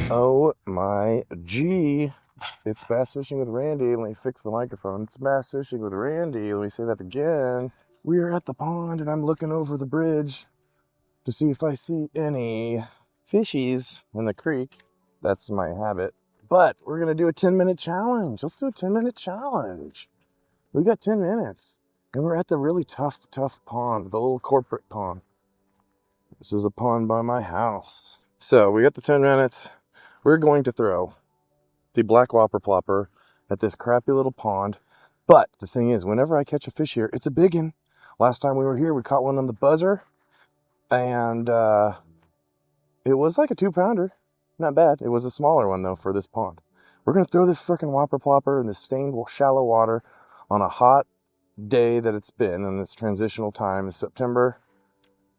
Oh my G. It's Bass Fishing with Randy. Let me fix the microphone. It's Bass Fishing with Randy. Let me say that again. We are at the pond and I'm looking over the bridge to see if I see any fishies in the creek. That's my habit. But we're going to do a 10-minute challenge. Let's do a 10-minute challenge. We got 10 minutes. And we're at the really tough pond, the little corporate pond. This is a pond by my house. So we got the 10 minutes. We're going to throw the black whopper plopper at this crappy little pond. But the thing is, whenever I catch a fish here, it's a big one. Last time we were here, we caught one on the buzzer, and it was like a 2-pounder. Not bad. It was a smaller one, though, for this pond. We're going to throw this frickin' whopper plopper in this stained shallow water on a hot day that it's been, and this transitional time is September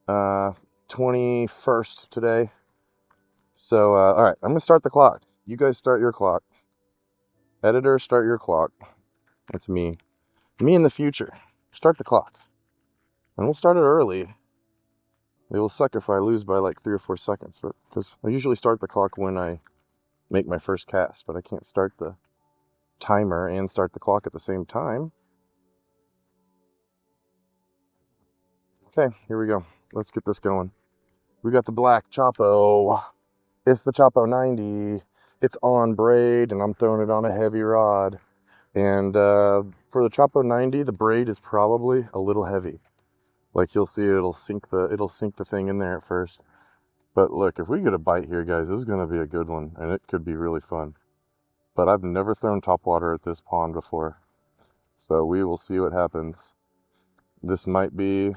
21st today. So, all right, I'm going to start the clock. You guys start your clock. Editor, start your clock. That's me. Me in the future. Start the clock. And we'll start it early. It will suck if I lose by like 3 or 4 seconds, but because I usually start the clock when I make my first cast, but I can't start the timer and start the clock at the same time. Okay, here we go. Let's get this going. We got the black Chopo. It's the Chopo 90. It's on braid, and I'm throwing it on a heavy rod. And for the Chopo 90, the braid is probably a little heavy. Like you'll see, it'll sink the thing in there at first. But look, if we get a bite here, guys, this is gonna be a good one, and it could be really fun. But I've never thrown topwater at this pond before, so we will see what happens. This might be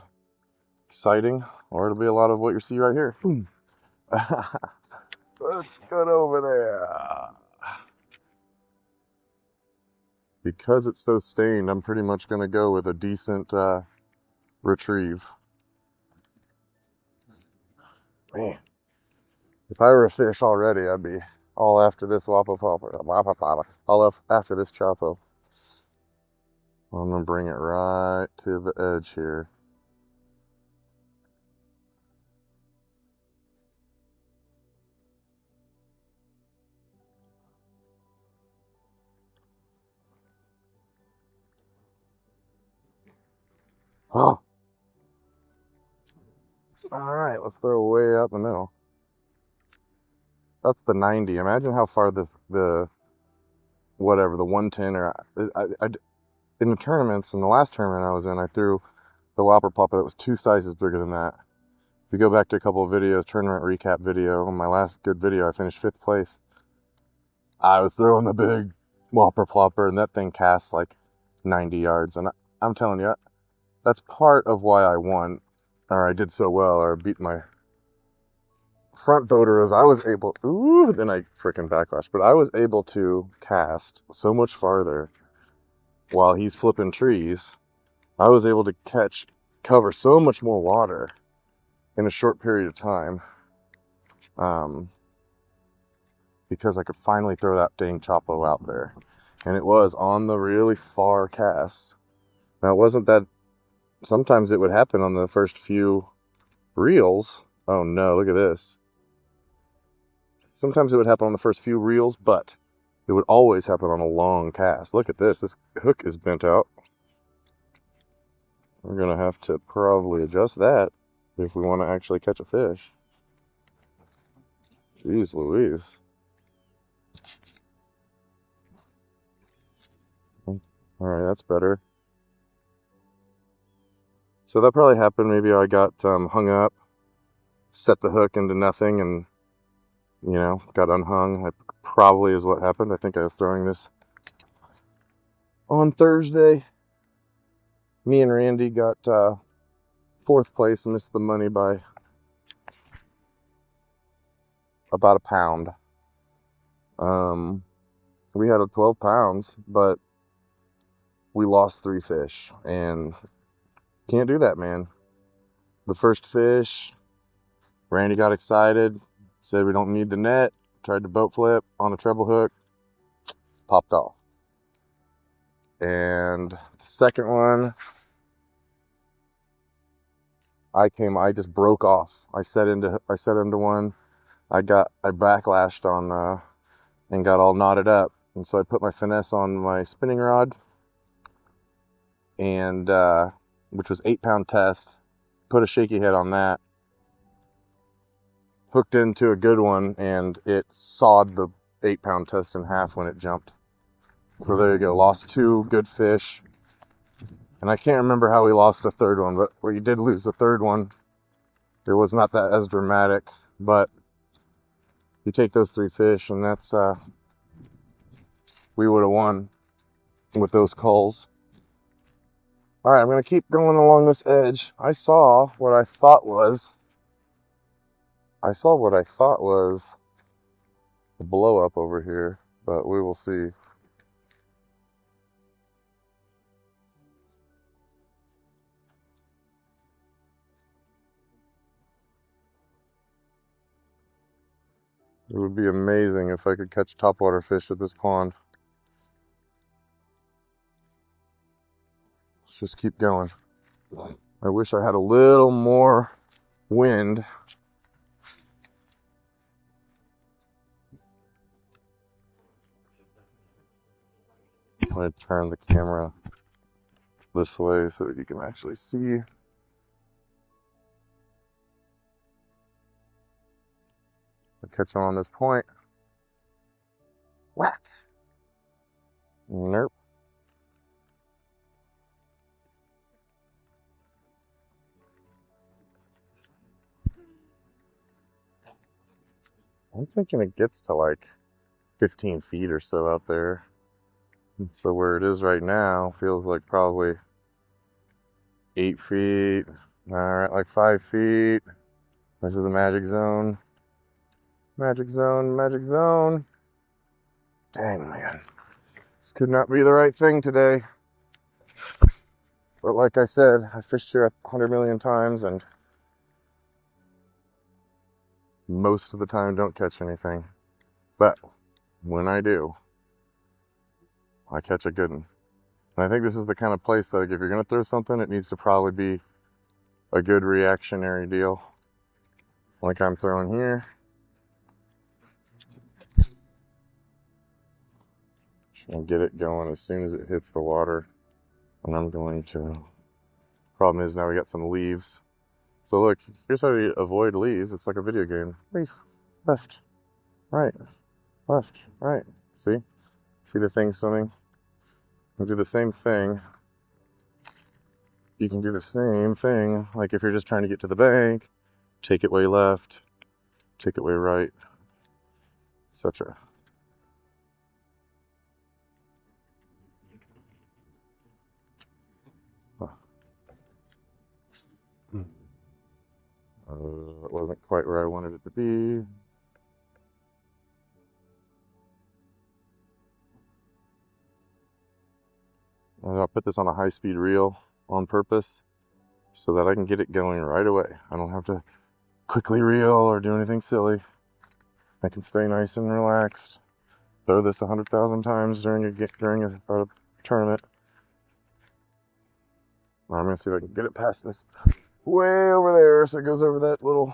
exciting, or it'll be a lot of what you see right here. Boom. Let's get over there. Because it's so stained, I'm pretty much gonna go with a decent retrieve. Man, if I were a fish already, I'd be all after this whopper popper, all after this Chopo. I'm gonna bring it right to the edge here. Oh, all right, let's throw way out the middle. That's the 90. Imagine how far the whatever, the 110 or in the tournaments, in the last tournament I was in, I threw the whopper plopper that was 2 sizes bigger than that. If you go back to a couple of videos, tournament recap video, on my last good video, I finished 5th place. I was throwing the big whopper plopper, and that thing casts like 90 yards. And I'm telling you, that's part of why I won, or I did so well, or beat my front voter. Is I was able, then I freaking backlash, but I was able to cast so much farther while he's flipping trees. I was able to cover so much more water in a short period of time, because I could finally throw that dang Chopo out there. And it was on the really far casts. Now, it wasn't that, sometimes it would happen on the first few reels. Oh no, look at this. Sometimes it would happen on the first few reels, but it would always happen on a long cast. Look at this. This hook is bent out. We're going to have to probably adjust that if we want to actually catch a fish. Jeez Louise. Alright, that's better. So that probably happened. Maybe I got hung up, set the hook into nothing, and, got unhung. That probably is what happened. I think I was throwing this on Thursday. Me and Randy got 4th place, missed the money by about a pound. We had 12 pounds, but we lost 3 fish, and can't do that, man. The first fish, Randy got excited, said we don't need the net, tried to boat flip on a treble hook, popped off. And the second one, I just broke off. I set into one, I backlashed on and got all knotted up. And so I put my finesse on my spinning rod, and which was 8-pound test. Put a shaky head on that, hooked into a good one, and it sawed the 8-pound test in half when it jumped. So there you go. Lost 2 good fish. And I can't remember how we lost a third one, but we did lose the third one. It was not that as dramatic, but you take those 3 fish, and that's we would have won with those culls. All right, I'm gonna keep going along this edge. I saw what I thought was a blow up over here, but we will see. It would be amazing if I could catch topwater fish at this pond. Let's just keep going. I wish I had a little more wind. I'm going to turn the camera this way so that you can actually see. I catch them on this point. Whack! Nope. I'm thinking it gets to like 15 feet or so out there. So where it is right now feels like probably 8 feet. All right, like 5 feet. This is the magic zone. Magic zone, magic zone. Dang, man. This could not be the right thing today. But like I said, I fished here 100 million times and most of the time don't catch anything. But when I do, I catch a good one. And I think this is the kind of place, like, if you're going to throw something, it needs to probably be a good reactionary deal. Like I'm throwing here. And get it going as soon as it hits the water. And I'm going to... Problem is now we got some leaves. So look, here's how you avoid leaves. It's like a video game. Leaf, left, right, left, right. See? See the thing swimming? We'll do the same thing. You can do the same thing. Like if you're just trying to get to the bank, take it way left, take it way right, etc. It wasn't quite where I wanted it to be. And I'll put this on a high-speed reel on purpose so that I can get it going right away. I don't have to quickly reel or do anything silly. I can stay nice and relaxed. Throw this 100,000 times during a tournament. I'm gonna see if I can get it past this way over there, so it goes over that little.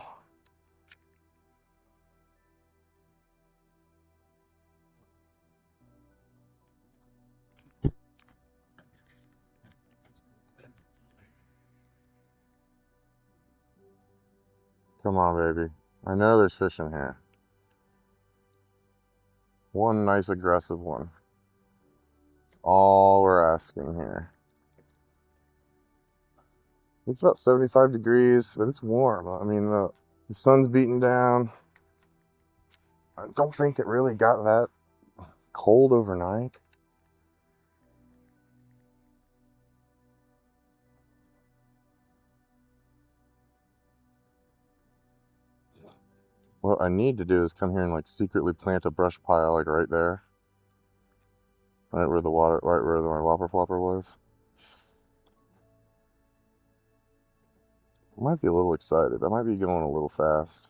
Come on, baby. I know there's fish in here. One nice aggressive one. That's all we're asking here. It's about 75 degrees, but it's warm. I mean, the sun's beating down. I don't think it really got that cold overnight. What I need to do is come here and like secretly plant a brush pile like right there. Right where the water, right where my whopper flopper was. I might be a little excited. I might be going a little fast.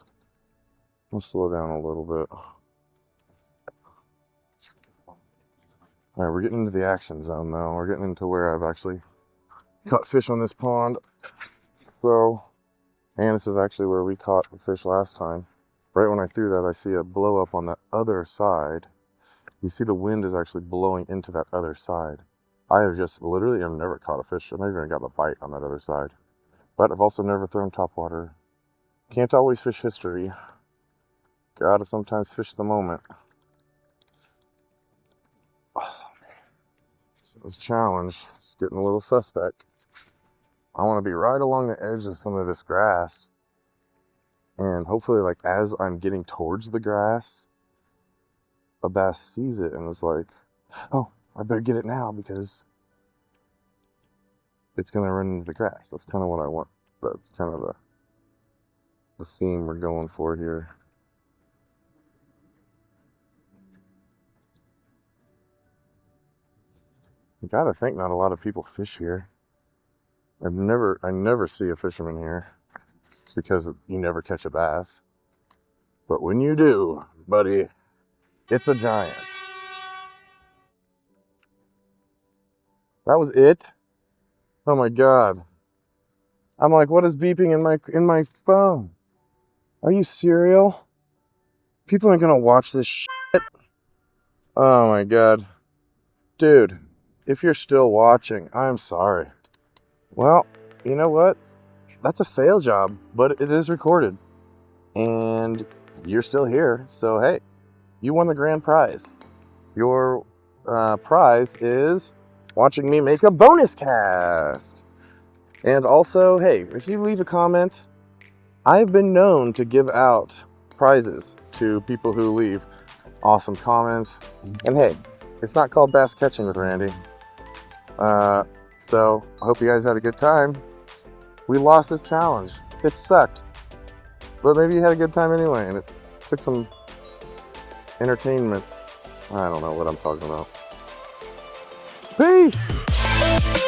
I'll slow down a little bit. Alright, we're getting into the action zone though. We're getting into where I've actually caught fish on this pond. So, and this is actually where we caught the fish last time. Right when I threw that, I see a blow up on the other side. You see the wind is actually blowing into that other side. I have just literally have never caught a fish. I've never even got a bite on that other side. But I've also never thrown topwater. Can't always fish history. Gotta sometimes fish the moment. Oh, so this challenge is getting a little suspect. I want to be right along the edge of some of this grass. And hopefully, like, as I'm getting towards the grass, a bass sees it and is like, oh, I better get it now because it's going to run into the grass. That's kind of what I want. That's kind of the theme we're going for here. I gotta think not a lot of people fish here. I never see a fisherman here. It's because you never catch a bass. But when you do, buddy, it's a giant. That was it? Oh my god. I'm like, what is beeping in my phone? Are you serial? People aren't gonna watch this shit. Oh my god. Dude, if you're still watching, I'm sorry. Well, you know what? That's a fail job, but it is recorded. And you're still here, so hey, you won the grand prize. Your prize is watching me make a bonus cast. And also, hey, if you leave a comment, I've been known to give out prizes to people who leave awesome comments. And hey, it's not called bass catching with Randy. So I hope you guys had a good time. We lost this challenge. It sucked. But maybe you had a good time anyway, and it took some entertainment. I don't know what I'm talking about. Peace!